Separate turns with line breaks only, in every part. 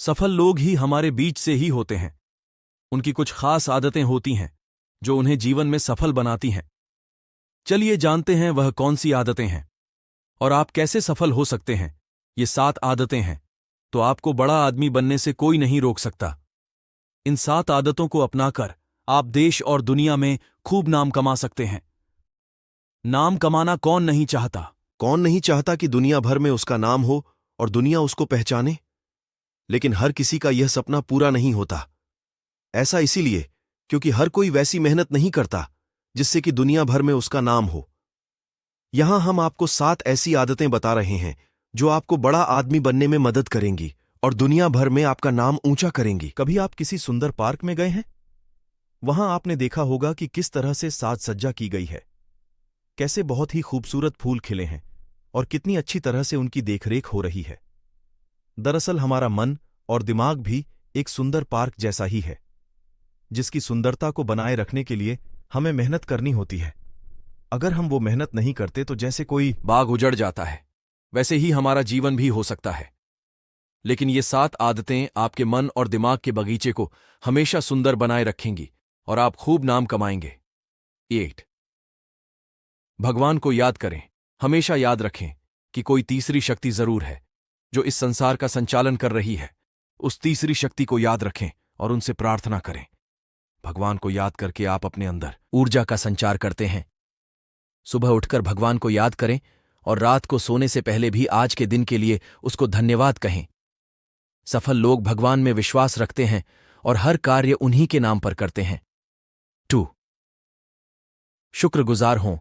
सफल लोग ही हमारे बीच से ही होते हैं। उनकी कुछ खास आदतें होती हैं जो उन्हें जीवन में सफल बनाती हैं। चलिए जानते हैं वह कौन सी आदतें हैं और आप कैसे सफल हो सकते हैं। ये 7 आदतें हैं, तो आपको बड़ा आदमी बनने से कोई नहीं रोक सकता। इन 7 आदतों को अपनाकर आप देश और दुनिया में खूब नाम कमा सकते हैं। नाम कमाना कौन नहीं चाहता?
कौन नहीं चाहता कि दुनिया भर में उसका नाम हो और दुनिया उसको पहचाने? लेकिन हर किसी का यह सपना पूरा नहीं होता। ऐसा इसीलिए क्योंकि हर कोई वैसी मेहनत नहीं करता जिससे कि दुनिया भर में उसका नाम हो। यहां हम आपको 7 ऐसी आदतें बता रहे हैं जो आपको बड़ा आदमी बनने में मदद करेंगी और दुनिया भर में आपका नाम ऊंचा करेंगी। कभी आप किसी सुंदर पार्क में गए हैं? वहां आपने देखा होगा कि किस तरह से साज सज्जा की गई है, कैसे बहुत ही खूबसूरत फूल खिले हैं और कितनी अच्छी तरह से उनकी देखरेख हो रही है। दरअसल हमारा मन और दिमाग भी एक सुंदर पार्क जैसा ही है, जिसकी सुंदरता को बनाए रखने के लिए हमें मेहनत करनी होती है। अगर हम वो मेहनत नहीं करते तो जैसे कोई
बाग उजड़ जाता है, वैसे ही हमारा जीवन भी हो सकता है। लेकिन ये 7 आदतें आपके मन और दिमाग के बगीचे को हमेशा सुंदर बनाए रखेंगी और आप खूब नाम कमाएंगे। 8. भगवान को याद करें। हमेशा याद रखें कि कोई तीसरी शक्ति जरूर है जो इस संसार का संचालन कर रही है। उस तीसरी शक्ति को याद रखें और उनसे प्रार्थना करें। भगवान को याद करके आप अपने अंदर ऊर्जा का संचार करते हैं। सुबह उठकर भगवान को याद करें और रात को सोने से पहले भी आज के दिन के लिए उसको धन्यवाद कहें। सफल लोग भगवान में विश्वास रखते हैं और हर कार्य उन्हीं के नाम पर करते हैं। 2. शुक्रगुजार हों।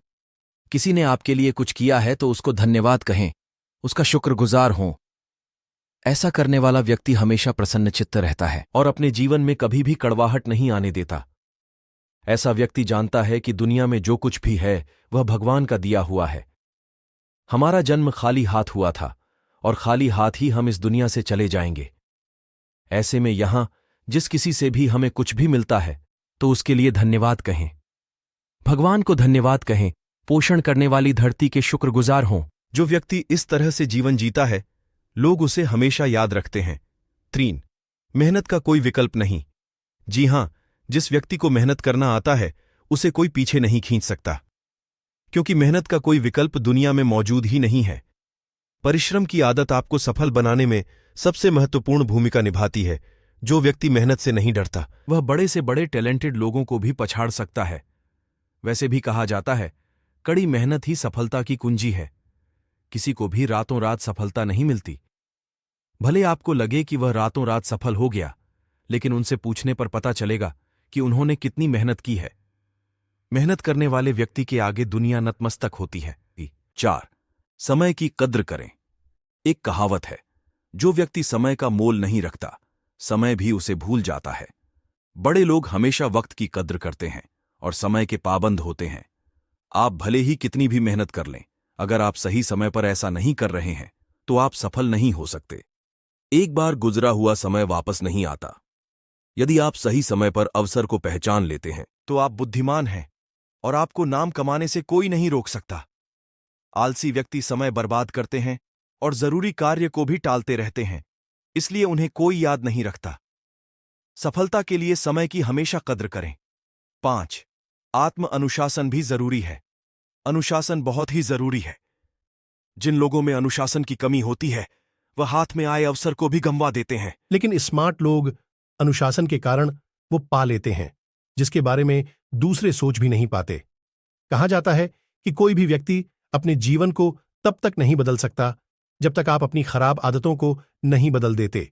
किसी ने आपके लिए कुछ किया है तो उसको धन्यवाद कहें, उसका शुक्रगुजार हों। ऐसा करने वाला व्यक्ति हमेशा प्रसन्नचित्त रहता है और अपने जीवन में कभी भी कड़वाहट नहीं आने देता। ऐसा व्यक्ति जानता है कि दुनिया में जो कुछ भी है वह भगवान का दिया हुआ है। हमारा जन्म खाली हाथ हुआ था और खाली हाथ ही हम इस दुनिया से चले जाएंगे। ऐसे में यहां जिस किसी से भी हमें कुछ भी मिलता है तो उसके लिए धन्यवाद कहें। भगवान को धन्यवाद कहें। पोषण करने वाली धरती के शुक्रगुजार हों।
जो व्यक्ति इस तरह से जीवन जीता है, लोग उसे हमेशा याद रखते हैं। 3. मेहनत का कोई विकल्प नहीं। जी हां, जिस व्यक्ति को मेहनत करना आता है उसे कोई पीछे नहीं खींच सकता, क्योंकि मेहनत का कोई विकल्प दुनिया में मौजूद ही नहीं है। परिश्रम की आदत आपको सफल बनाने में सबसे महत्वपूर्ण भूमिका निभाती है। जो व्यक्ति मेहनत से नहीं डरता,
वह बड़े से बड़े टैलेंटेड लोगों को भी पछाड़ सकता है। वैसे भी कहा जाता है, कड़ी मेहनत ही सफलता की कुंजी है। किसी को भी रातों रात सफलता नहीं मिलती। भले आपको लगे कि वह रातों रात सफल हो गया, लेकिन उनसे पूछने पर पता चलेगा कि उन्होंने कितनी मेहनत की है। मेहनत करने वाले व्यक्ति के आगे दुनिया नतमस्तक होती है। 4. समय की कद्र करें। एक कहावत है, जो व्यक्ति समय का मोल नहीं रखता, समय भी उसे भूल जाता है। बड़े लोग हमेशा वक्त की कद्र करते हैं और समय के पाबंद होते हैं। आप भले ही कितनी भी मेहनत कर लें, अगर आप सही समय पर ऐसा नहीं कर रहे हैं तो आप सफल नहीं हो सकते। एक बार गुजरा हुआ समय वापस नहीं आता। यदि आप सही समय पर अवसर को पहचान लेते हैं तो आप बुद्धिमान हैं और आपको नाम कमाने से कोई नहीं रोक सकता। आलसी व्यक्ति समय बर्बाद करते हैं और जरूरी कार्य को भी टालते रहते हैं, इसलिए उन्हें कोई याद नहीं रखता। सफलता के लिए समय की हमेशा कद्र करें। 5. आत्म अनुशासन भी जरूरी है। अनुशासन बहुत ही जरूरी है। जिन लोगों में अनुशासन की कमी होती है वह हाथ में आए अवसर को भी गंवा देते हैं।
लेकिन स्मार्ट लोग अनुशासन के कारण वो पा लेते हैं जिसके बारे में दूसरे सोच भी नहीं पाते। कहा जाता है कि कोई भी व्यक्ति अपने जीवन को तब तक नहीं बदल सकता जब तक आप अपनी खराब आदतों को नहीं बदल देते।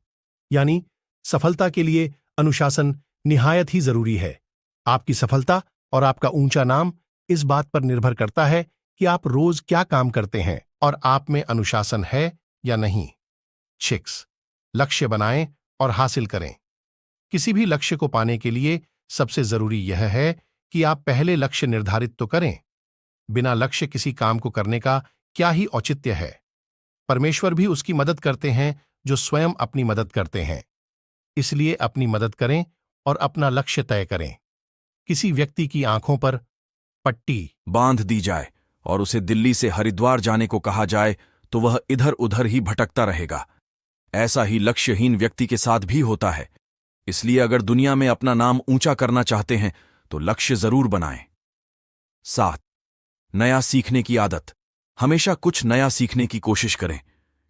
यानी सफलता के लिए अनुशासन निहायत ही जरूरी है। आपकी सफलता और आपका ऊंचा नाम इस बात पर निर्भर करता है कि आप रोज क्या काम करते हैं और आप में अनुशासन है या नहीं। 6. लक्ष्य बनाएं और हासिल करें। किसी भी लक्ष्य को पाने के लिए सबसे जरूरी यह है कि आप पहले लक्ष्य निर्धारित तो करें। बिना लक्ष्य किसी काम को करने का क्या ही औचित्य है। परमेश्वर भी उसकी मदद करते हैं जो स्वयं अपनी मदद करते हैं। इसलिए अपनी मदद करें और अपना लक्ष्य तय करें। किसी व्यक्ति की आंखों पर पट्टी
बांध दी जाए और उसे दिल्ली से हरिद्वार जाने को कहा जाए तो वह इधर उधर ही भटकता रहेगा। ऐसा ही लक्ष्यहीन व्यक्ति के साथ भी होता है। इसलिए अगर दुनिया में अपना नाम ऊंचा करना चाहते हैं तो लक्ष्य जरूर बनाएं। 7. नया सीखने की आदत। हमेशा कुछ नया सीखने की कोशिश करें,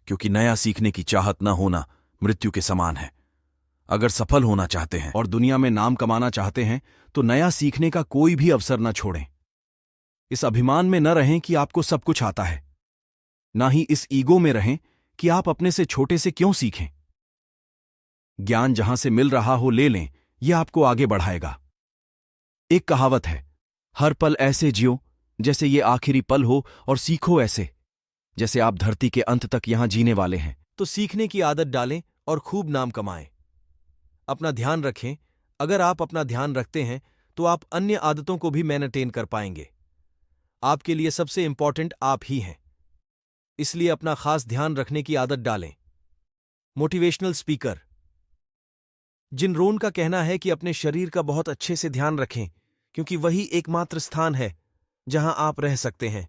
क्योंकि नया सीखने की चाहत न होना मृत्यु के समान है। अगर सफल होना चाहते हैं और दुनिया में नाम कमाना चाहते हैं तो नया सीखने का कोई भी अवसर न छोड़ें। इस अभिमान में न रहें कि आपको सब कुछ आता है, ना ही इस ईगो में रहें कि आप अपने से छोटे से क्यों सीखें। ज्ञान जहां से मिल रहा हो ले लें, यह आपको आगे बढ़ाएगा। एक कहावत है, हर पल ऐसे जियो जैसे ये आखिरी पल हो, और सीखो ऐसे जैसे आप धरती के अंत तक यहां जीने वाले हैं। तो सीखने की आदत डालें और खूब नाम कमाएं। अपना ध्यान रखें। अगर आप अपना ध्यान रखते हैं तो आप अन्य आदतों को भी मेंटेन कर पाएंगे। आपके लिए सबसे इंपॉर्टेंट आप ही हैं, इसलिए अपना खास ध्यान रखने की आदत डालें। मोटिवेशनल स्पीकर जिन रोन का कहना है कि अपने शरीर का बहुत अच्छे से ध्यान रखें, क्योंकि वही एकमात्र स्थान है जहां आप रह सकते हैं।